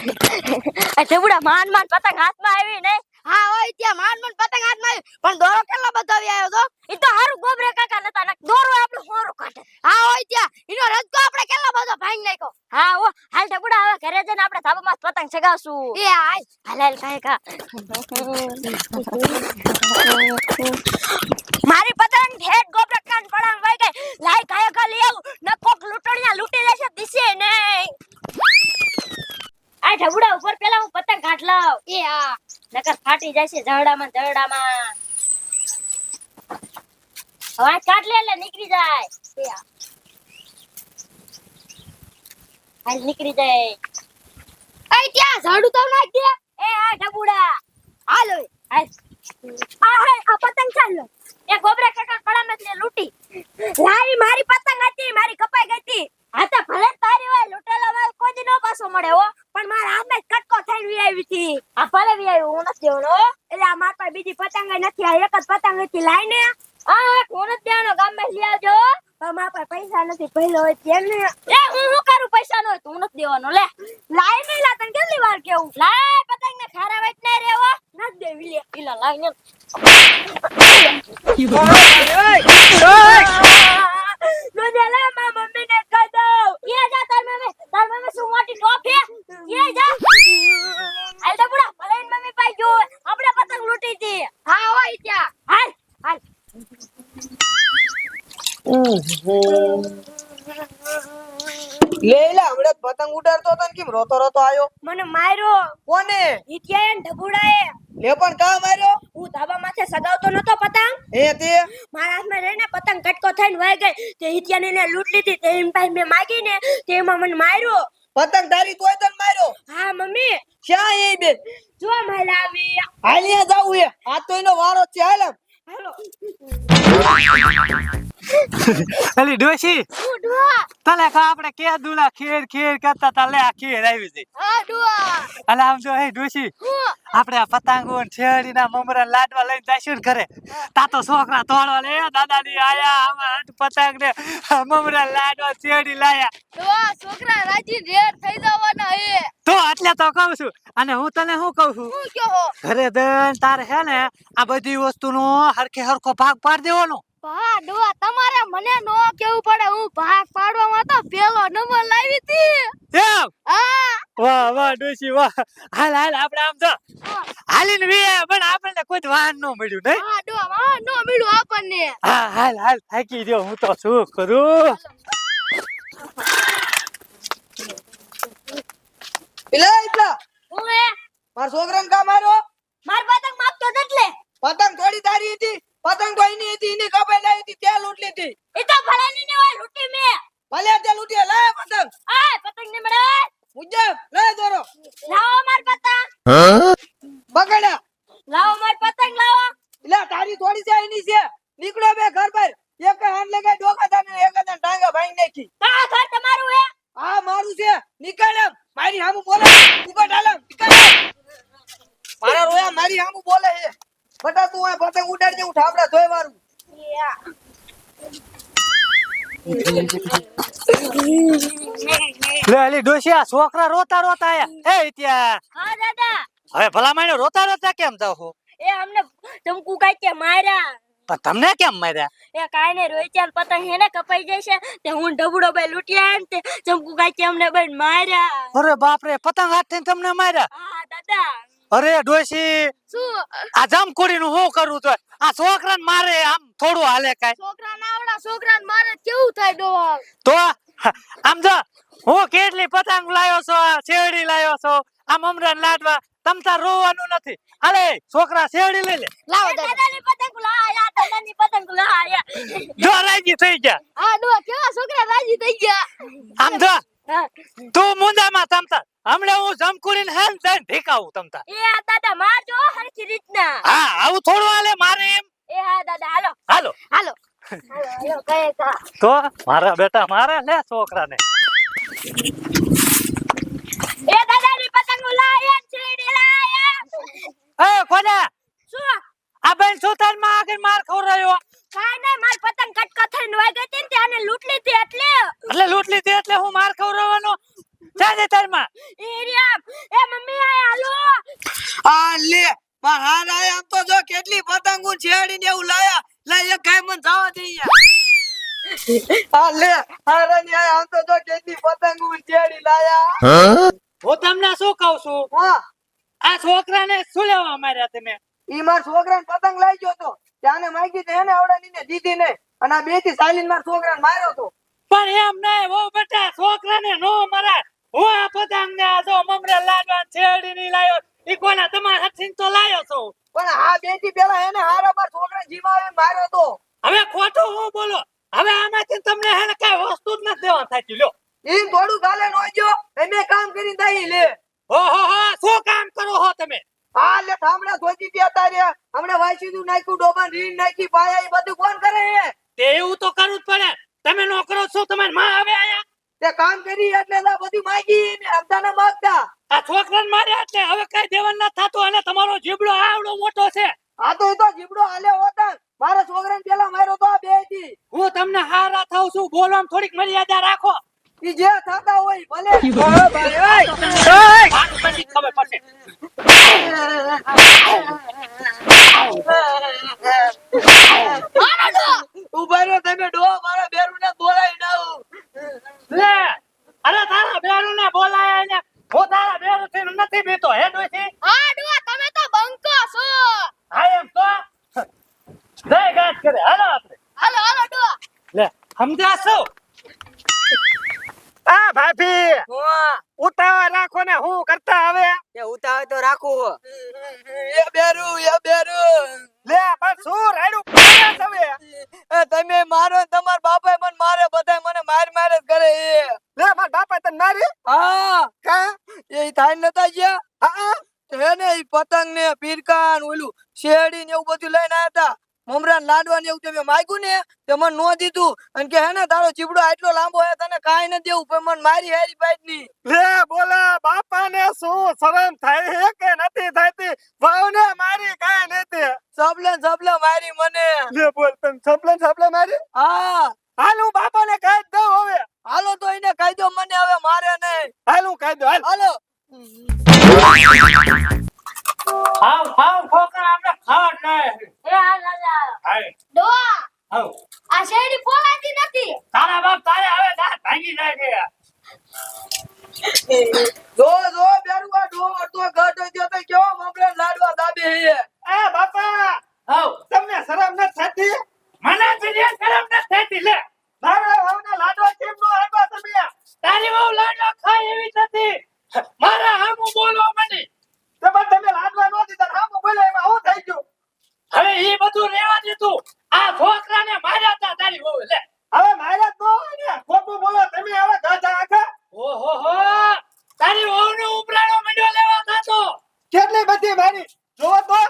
ઢબુડા માન માન પતંગ હાથમાં આવી નહીં. હા હોય ત્યાં માન માન પતંગ હાથમાં આવી પણ દોરો કેટલો બધો આવી આવ્યો તો. ઈ તો હારું ગોબરે કાકા નતા ને દોરો આપણે હોરો કાઢે. હા હોય ત્યાં ઈનો રજકો આપણે કેટલો બધો ભાંગી નાખ્યો. હા ઓ હાલ ઢબુડા હવે ઘરે જઈને આપણે ધાબામાં પતંગ ચગાવશું. એ હાલ હાલ હાલ કાકા. મારી પતંગ હેડ ગોબરે કાન પડામ વઈ ગઈ. લાઈ કાકા લઈ આવ ન કોક લૂંટણિયા લૂંટી લેશે દિશે નહીં. આ ઢબુડા ઉપર પેલા હું પતંગ કાઢ લાવ. એ હા નકર ફાટી જશે જરડામાં જરડામાં. હવે કાઢ લે એટલે નીકળી જાય. એ હા હાલ નીકળી જાય. એ ત્યાં ઝાડુ તો નાખ દે. એ આ ઢબુડા હાલ હવે હાલ. આ પતંગ ચાલો એ ગોબરા કાકા પડામાં જ લૂંટી. લાઈ મારી પતંગ હતી મારી કપાઈ ગઈ હતી. આ તો ભલે તારી હોય લૂંટેલો માલ કોઈ દી નો પાછો મળે હો પણ મારા હાથમાં કટકો થઈને વી આવી હતી. આ ભલે વી આવી હું નથી દેવાનો એટલે આ માર પાસે બીજી પતંગ નથી આ એક જ પતંગ હતી લાઈને આ કોણ જ દેવાનો ગામમાં લઈ આવજો પણ મારા પાસે પૈસા નથી પહેલો હોય તેને એ હું કરું પૈસા નો હોય તું નથી દેવાનો લે લાઈ નહીં લા તને કેટલી વાર કેવું લાય પતંગ ને ખારા વેચ નહીં રેવો નથી દેવી લે ઈલા લાઈ ને લોજેલા મા મમ્મી ને કહી દો ये जा तार मम्मी શું મોટી ટોપ હે ये जा આલ ડબુડા ભલે મમ્મી પાઈ જો આપણે પતંગ લૂટી હતી. હા હોય ત્યાં હાલ હાલ લેલા હમણે પતંગ ઉડાડતો હતો ને કેમ રોતો રોતો આયો? મને માર્યો કોને? ઈત્યાએ ને ઢબુડાએ. લે પણ કા માર્યો? હું ધાબા માથે સગાવતો નતો પતંગ હે તે મારા હાથમાં રહીને પતંગ કટકો થઈને વહી ગઈ તે ઈત્યાને ને લૂંટ લીધી તે એમ પાસે મેં માગી ને તેમાં મને માર્યો. પતંગ તારી તોય તને માર્યો? હા મમ્મી ક્યાં એ બેન? જો મલાવી હાલિયા જાવ હે આ તો એનો વારો છે હાલ. હાલો અલી ડોશી હું ડુઆ તને કા આપણે કે દુલા ખીર ખીર કરતા તા લે આ ખીર આવી છે. હા ડુઆ અલા આમ જો હે ડોશી આપણે આ પતંગો ને છેડીના મમરા લાડવા લઈને જાશું ને ઘરે તા તો છોકરા તોડવા લે દાદાની આયા આમાં પતંગ ને મમરા લાડવા છેડી લાયા ડુઆ છોકરા રાજી રેડ થઈ જવાના હે. તો એટલે તો કહું છું અને હું તને શું કહું છું હું કયો ઘરે દન તારે હે ને આ બધી વસ્તુનો હરખે હરખો ભાગ પાડ દેવાનો. હા ડુઆ તમારે મને નો કેવું પડે હું ભાગ પાડવામાં તો પેલો નંબર લાવી હતી. એમ હા વાહ વાહ ડોશી વાહ હાલ હાલ આપણે આમ જો હાલીને વી પણ આપણને કોઈ વાહન ન મળ્યું નહીં. હા ડુઆ હા નો મળ્યું આપણને. હા હાલ હાલ થાકી ગયો હું તો શું કરું. ઇલા હું હે માર છોકરાને કા માર્યો? માર પતંગ માગતો જ એટલે પતંગ થોડી તારી હતી પતંગ તો એની હતી એની કપાઈ લાવી હતી તે લૂંટ લીધી. એ તો ભલાની ને હોય લૂંટી મે ભલે તે લૂંટી લાય પતંગ આ પતંગ ને મળે મુજબ લઈ દોરો લાવો માર પતંગ પકડ્યા. લાવો માર પતંગ લાવો ઇલા તારી થોડી છે એની છે નીકળો બે ઘર પર એક હાથ લગાય ડોકા તાને એક હાથ ટાંગા ભાંગી નાખી. આ ઘર તમારું હે આ મારું છે નીકળ એમ મારી હામુ બોલે ઉભા ડાલમ નીકળ મારા રોયા મારી હામુ બોલે છે બટા તું આ પતંગ ઉડાડજે હું ઠાબડા ધોઈ મારું. લે અલી ડોશી આ છોકરા રોતા રોતા આયા એ ત્યાં હા દાદા હવે ભલા માણ્યો રોતા રોતા કેમ જાવ છો? એ અમને ચમકુ કાચે માર્યા પણ તમને કેમ માર્યા? એ કાઈ ને રોઈચાન પતંગ હેને કપાઈ જાય છે તે હું ઢબુડો ભાઈ લૂટ્યા ને તે ચમકુ કાચે અમને બેન માર્યા. અરે બાપ રે પતંગ હાથ થઈને તમને માર્યા? હા દાદા અરે ડોશી શું આ જમકુડી નું શું કરવું તો આ છોકરાને મારે આમ થોડું હાલે કાય છોકરા ના આવડા છોકરાને મારે કેવું થાય ડોહા. તો આમ જો હું કેટલી પતંગ લાયો છો શેરડી લાયો છો આ મમરાને લાડવા તમ તાર રોવાનું નથી. હાલે છોકરા શેરડી લઈ લે. લાવો એ દાદા. દાદાની પતંગ લાયા દાદાની પતંગ લાયા જો રાજી થઈ ગયા હા ડોહા કેવા છોકરા રાજી થઈ ગયા. આમ જો હા. તું મુંદામાં તમતા હમણે હું જમકુડીને હેન જઈને ઢીકાવું તમતા. એ હા દાદા મારજો હરખી રીતના. હા આવું થોડું હાલે મારે એમ. એ હા દાદા હાલો હાલો હાલો હાલો હાલો કહે કા તો મારા બેટા મારે લે છોકરાને. એ દાદાની પતંગ લાયા છેડી લાયા એ કોના શું આ બેન સુતારમાં આગળ માર ખવરાયો કાઈ નહીં માર પતંગ કટકા થઈને વઈ ગઈ હતી ને ત્યાંને લૂંટ લીધી એટલે એટલે લૂંટ લીધી એટલે હું માર ખવરાવાનો જાજે તારમાં. એ રિયા એ પણ હા રાય આમ તો જો કેટલી પતંગો છેડીને એવું લાયા લે એક ગાય મન જવા દે હા લે હા રાની આમ તો જો કેટલી પતંગો છેડી લાયા હું તમને શું કહું છું હા આ છોકરાને શું લેવા માર્યા તમે ઈ માર છોકરાને પતંગ લઈ ગયો તો ત્યાંને માંગી તો એને આવડાની ને દીધી ને અને આ બે થી સાલીન માર છોકરાને માર્યો તો પણ એમ નહીં વો બેટા છોકરાને નો મરાય હું આ પતંગને આ જો મમરા લાડવા છેડીને લાયો ઈ કોના તમારા હાથથી તો લાયો છું પણ આ બે થી પેલા એને હારા માર છોકરાને જીવાવે માર્યો તો હવે ખોટું હું બોલો હવે આમાંથી તમને હેને કઈ વસ્તુ જ નથી દેવા થાકી લ્યો ઈ થોડું ગાલે નો ગયો એમે કામ કરી દઈ લે ઓહો હો શું કામ કરો હો તમે હા લે થામડા ધોતી ગયા તારે હમણે વાઈસીદું નાખ્યું ડોબાન રીણ નાખી પાયા ઈ બધું કોણ કરે હે તે એવું તો કરવું જ પડે તમે નો કરો છો તમારી માં આવે આયા તે કામ કરી એટલે ના બધી માંગી મે હમદાના માંગતા આ છોકરાને માર્યા એટલે હવે કઈ દેવન ન થાતું અને તમારો જીબડો આવડો મોટો છે આ તો ઈ તો જીબડો હાલે હોતા મારા છોકરાને પેલા માર્યો તો આ બે થી હું તમને હારા થાઉં છું બોલવામાં થોડીક મર્યાદા રાખો ઈ જે થાતા હોય ભલે પછી ખબર પડશે ઉભા રહ્યો તમે ડો મારા બેરુને બોલાઈ નાઉ લે અરે તારા બેરુને બોલાયા ને હું તારા બેરુથી નથી બીતો હે ડોસી હા ડોહા તમે તો બંકો છો હા એમ તો જય ગાત કરે હાલો આપણે હાલો હાલો ડોહા લે સમજ્યા છો આ ભાભી ઉતાવળ રાખો ને હું કરતા હવે એ ઉતાવે તો રાખું એ બેરુ લે પણ શું રાડું પાડ્યા તમે એ તમે મારો તમાર બાપાએ મને મારે બધાય મને માર જ કરે એ લે માર બાપા તને મારી હા કા એ થાય નતા ગયા હા હે ને ઈ પતંગ ને પીરકાન ઓલું શેરડી ને એવું બધું લઈને આયા તા મમરા લાડવા ને એવું તમે માંગ્યું ને તે મને નો દીધું અને કે હે ને તારો ચીબડો આટલો લાંબો હે તને કાઈ ન દેવું પણ મને મારી હેરી પાઈટ ની લે બોલા બાપાને શું શરમ થાય હે કે નથી થતી વહુને મારી કાઈ નથી સબલે મારી મને લે બોલ તને સપલે મારી હા હાલ હું બાપાને કહી દઉં હવે હાલો તો એને કહી દો મને હવે મારે નહીં હાલ હું કહી દઉં હાલો હાવ છોકરા આપણે ખાટ નહીં એ હા લાલા હાય ડોહા હાવ આ શેરડી ફોલાતી નથી તારા બાપ તારે હવે દાંત ભાંગી જાય છે જો બેરુ આ ડો અડધો ઘટ ગયો તો કેવો મમરા લાડવા દાબે હે એ બાપા હાવ તમને શરમ ન થતી મને જીજે શરમ ન થતી લે મારા વહુને લાડવા કેમ નો આપ્યા તમે તારી વહુ લાડવા ખાય એવી નથી મારા હામું બોલવા માંડી તમે લાડવા નો દીધા હામું બોલે એમાં હું થઈ ગયું હવે ઈ બધું રેવા દીધું આ છોકરાને માર્યા તા તારી વહુ લે હવે માર્યા તો ને ખોટું બોલો તમે હવે ગાધા આખા ઓહો હો તારી વહુને ઉપરાણો મંડ્યો લેવા થાતો કેટલી બધી મારી જો તો